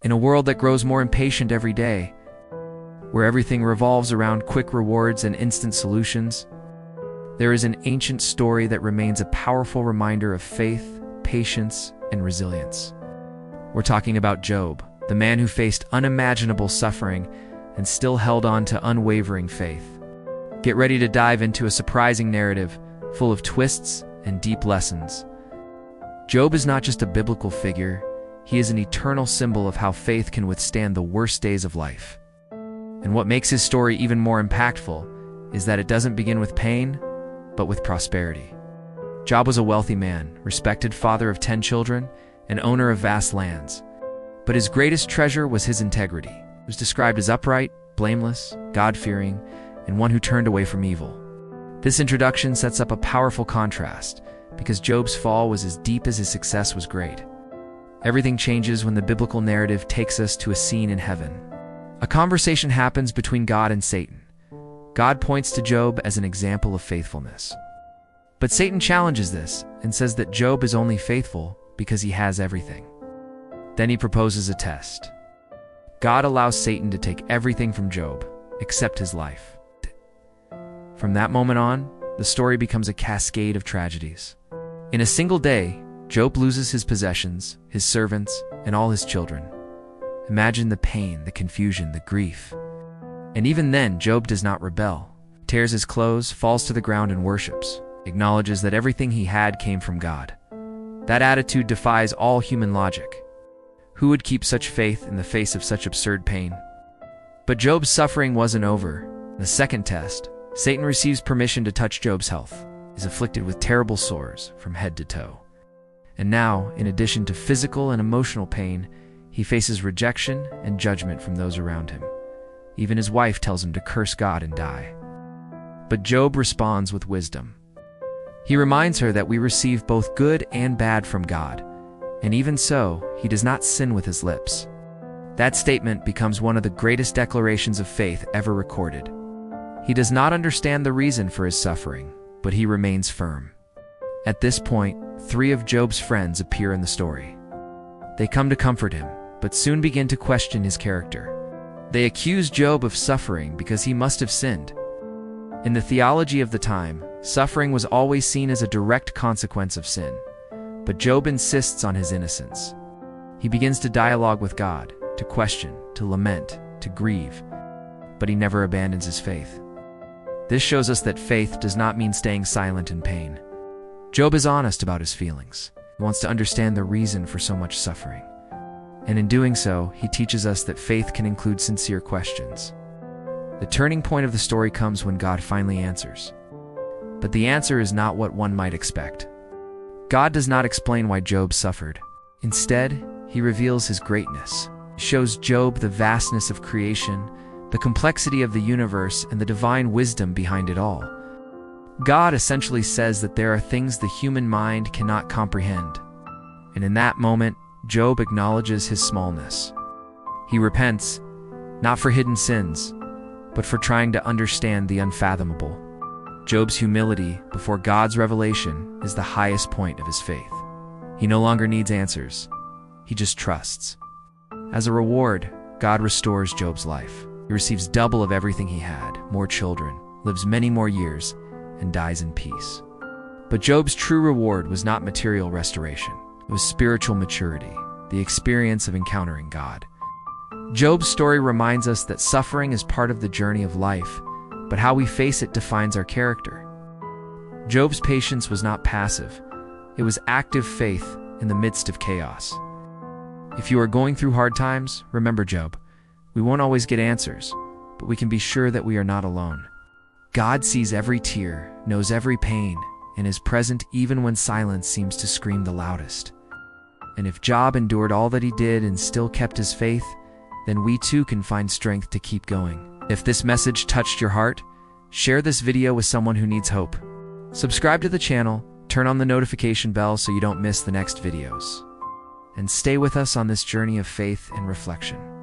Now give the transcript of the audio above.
In a world that grows more impatient every day, where everything revolves around quick rewards and instant solutions, there is an ancient story that remains a powerful reminder of faith, patience, and resilience. We're talking about Job, the man who faced unimaginable suffering and still held on to unwavering faith. Get ready to dive into a surprising narrative full of twists and deep lessons. Job is not just a biblical figure, he is an eternal symbol of how faith can withstand the worst days of life. And what makes his story even more impactful is that it doesn't begin with pain, but with prosperity. Job was a wealthy man, respected father of 10 children, and owner of vast lands. But his greatest treasure was his integrity. He was described as upright, blameless, God-fearing, and one who turned away from evil. This introduction sets up a powerful contrast, because Job's fall was as deep as his success was great. Everything changes when the biblical narrative takes us to a scene in heaven. A conversation happens between God and Satan. God points to Job as an example of faithfulness. But Satan challenges this and says that Job is only faithful because he has everything. Then he proposes a test. God allows Satan to take everything from Job, except his life. From that moment on, the story becomes a cascade of tragedies. In a single day, Job loses his possessions, his servants, and all his children. Imagine the pain, the confusion, the grief. And even then, Job does not rebel, tears his clothes, falls to the ground and worships, acknowledges that everything he had came from God. That attitude defies all human logic. Who would keep such faith in the face of such absurd pain? But Job's suffering wasn't over. In the second test, Satan receives permission to touch Job's health. He is afflicted with terrible sores from head to toe. And now, in addition to physical and emotional pain, he faces rejection and judgment from those around him. Even his wife tells him to curse God and die. But Job responds with wisdom. He reminds her that we receive both good and bad from God, and even so, he does not sin with his lips. That statement becomes one of the greatest declarations of faith ever recorded. He does not understand the reason for his suffering, but he remains firm. At this point, 3 of Job's friends appear in the story. They come to comfort him, but soon begin to question his character. They accuse Job of suffering because he must have sinned. In the theology of the time, suffering was always seen as a direct consequence of sin. But Job insists on his innocence. He begins to dialogue with God, to question, to lament, to grieve, but he never abandons his faith. This shows us that faith does not mean staying silent in pain. Job is honest about his feelings. He wants to understand the reason for so much suffering. And in doing so, he teaches us that faith can include sincere questions. The turning point of the story comes when God finally answers. But the answer is not what one might expect. God does not explain why Job suffered. Instead, he reveals his greatness. He shows Job the vastness of creation, the complexity of the universe, and the divine wisdom behind it all. God essentially says that there are things the human mind cannot comprehend. And in that moment, Job acknowledges his smallness. He repents, not for hidden sins, but for trying to understand the unfathomable. Job's humility before God's revelation is the highest point of his faith. He no longer needs answers. He just trusts. As a reward, God restores Job's life. He receives double of everything he had, more children, lives many more years, and dies in peace. But Job's true reward was not material restoration. It was spiritual maturity, the experience of encountering God. Job's story reminds us that suffering is part of the journey of life, but how we face it defines our character. Job's patience was not passive. It was active faith in the midst of chaos. If you are going through hard times, remember Job. We won't always get answers, but we can be sure that we are not alone. God sees every tear, knows every pain, and is present even when silence seems to scream the loudest. And if Job endured all that he did and still kept his faith, then we too can find strength to keep going. If this message touched your heart, share this video with someone who needs hope. Subscribe to the channel, turn on the notification bell so you don't miss the next videos. And stay with us on this journey of faith and reflection.